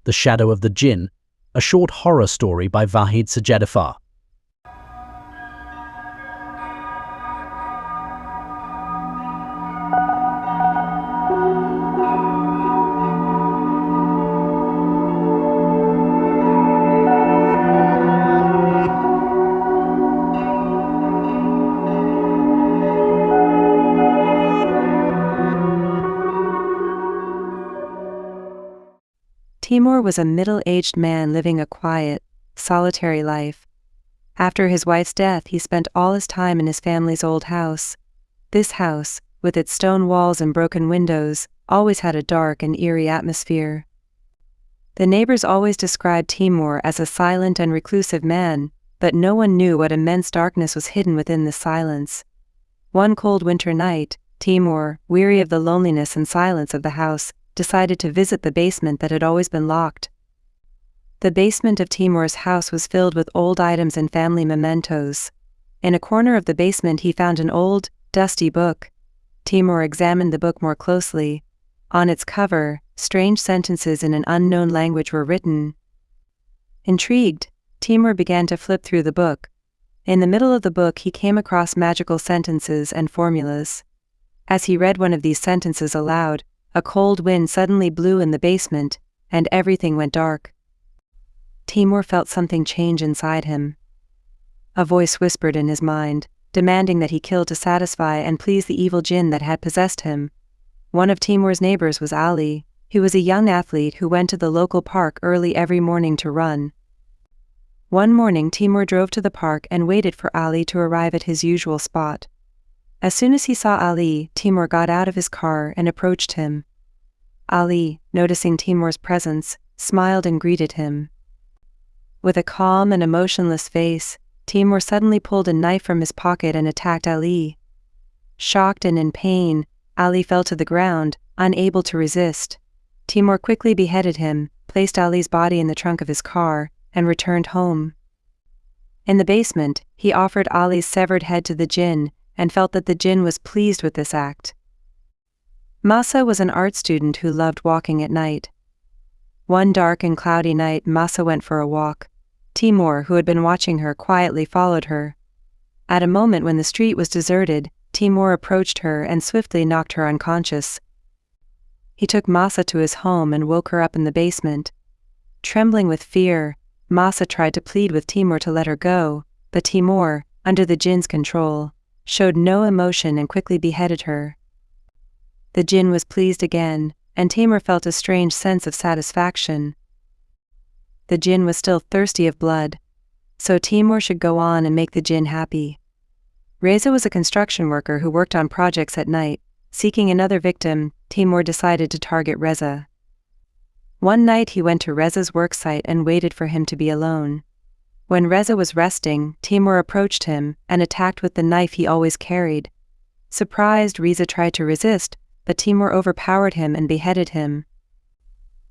The Shadow of the Djinn, a short horror story by Vahid Sajjadifar. Timur was a middle-aged man living a quiet, solitary life. After his wife's death, he spent all his time in his family's old house. This house, with its stone walls and broken windows, always had a dark and eerie atmosphere. The neighbors always described Timur as a silent and reclusive man, but no one knew what immense darkness was hidden within the silence. One cold winter night, Timur, weary of the loneliness and silence of the house, decided to visit the basement that had always been locked. The basement of Timur's house was filled with old items and family mementos. In a corner of the basement he found an old, dusty book. Timur examined the book more closely. On its cover, strange sentences in an unknown language were written. Intrigued, Timur began to flip through the book. In the middle of the book he came across magical sentences and formulas. As he read one of these sentences aloud, a cold wind suddenly blew in the basement, and everything went dark. Timur felt something change inside him. A voice whispered in his mind, demanding that he kill to satisfy and please the evil Djinn that had possessed him. One of Timur's neighbors was Ali, who was a young athlete who went to the local park early every morning to run. One morning Timur drove to the park and waited for Ali to arrive at his usual spot. As soon as he saw Ali, Timur got out of his car and approached him. Ali, noticing Timur's presence, smiled and greeted him. With a calm and emotionless face, Timur suddenly pulled a knife from his pocket and attacked Ali. Shocked and in pain, Ali fell to the ground, unable to resist. Timur quickly beheaded him, placed Ali's body in the trunk of his car, and returned home. In the basement, he offered Ali's severed head to the Djinn, and felt that the Djinn was pleased with this act. Masa was an art student who loved walking at night. One dark and cloudy night Masa went for a walk. Timur, who had been watching her, quietly followed her. At a moment when the street was deserted, Timur approached her and swiftly knocked her unconscious. He took Masa to his home and woke her up in the basement. Trembling with fear, Masa tried to plead with Timur to let her go, but Timur, under the Djinn's control, showed no emotion and quickly beheaded her. The Djinn was pleased again, and Timur felt a strange sense of satisfaction. The Djinn was still thirsty of blood, so Timur should go on and make the Djinn happy. Reza was a construction worker who worked on projects at night. Seeking another victim, Timur decided to target Reza. One night he went to Reza's worksite and waited for him to be alone. When Reza was resting, Timur approached him and attacked with the knife he always carried. Surprised, Reza tried to resist, but Timur overpowered him and beheaded him.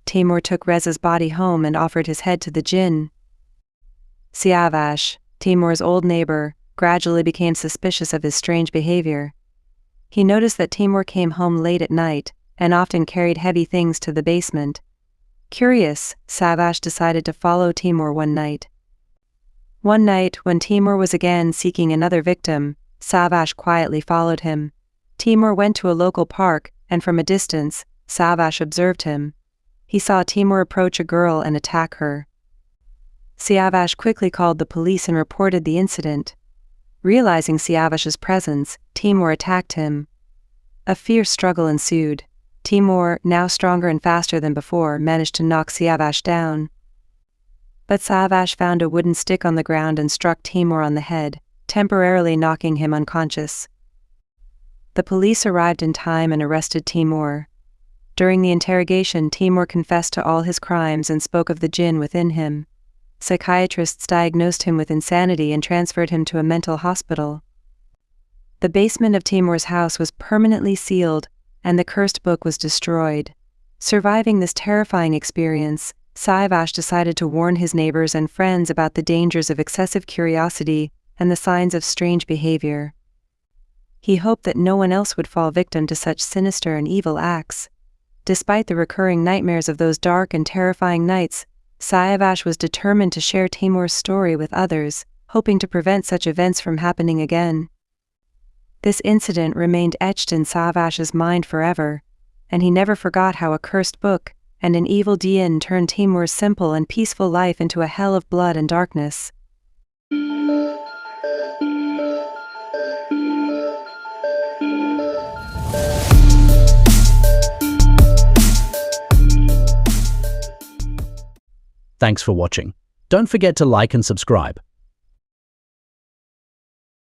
Timur took Reza's body home and offered his head to the Djinn. Siavash, Timur's old neighbor, gradually became suspicious of his strange behavior. He noticed that Timur came home late at night and often carried heavy things to the basement. Curious, Siavash decided to follow Timur one night. One night, when Timur was again seeking another victim, Siavash quietly followed him. Timur went to a local park, and from a distance, Siavash observed him. He saw Timur approach a girl and attack her. Siavash quickly called the police and reported the incident. Realizing Siavash's presence, Timur attacked him. A fierce struggle ensued. Timur, now stronger and faster than before, managed to knock Siavash down. But Siavash found a wooden stick on the ground and struck Timur on the head, temporarily knocking him unconscious. The police arrived in time and arrested Timur. During the interrogation, Timur confessed to all his crimes and spoke of the Djinn within him. Psychiatrists diagnosed him with insanity and transferred him to a mental hospital. The basement of Timur's house was permanently sealed, and the cursed book was destroyed. Surviving this terrifying experience, Siavash decided to warn his neighbors and friends about the dangers of excessive curiosity and the signs of strange behavior. He hoped that no one else would fall victim to such sinister and evil acts. Despite the recurring nightmares of those dark and terrifying nights, Saavash was determined to share Timur's story with others, hoping to prevent such events from happening again. This incident remained etched in Saavash's mind forever, and he never forgot how a cursed book and an evil Djinn turned Timur's simple and peaceful life into a hell of blood and darkness. Thanks for watching. Don't forget to like and subscribe.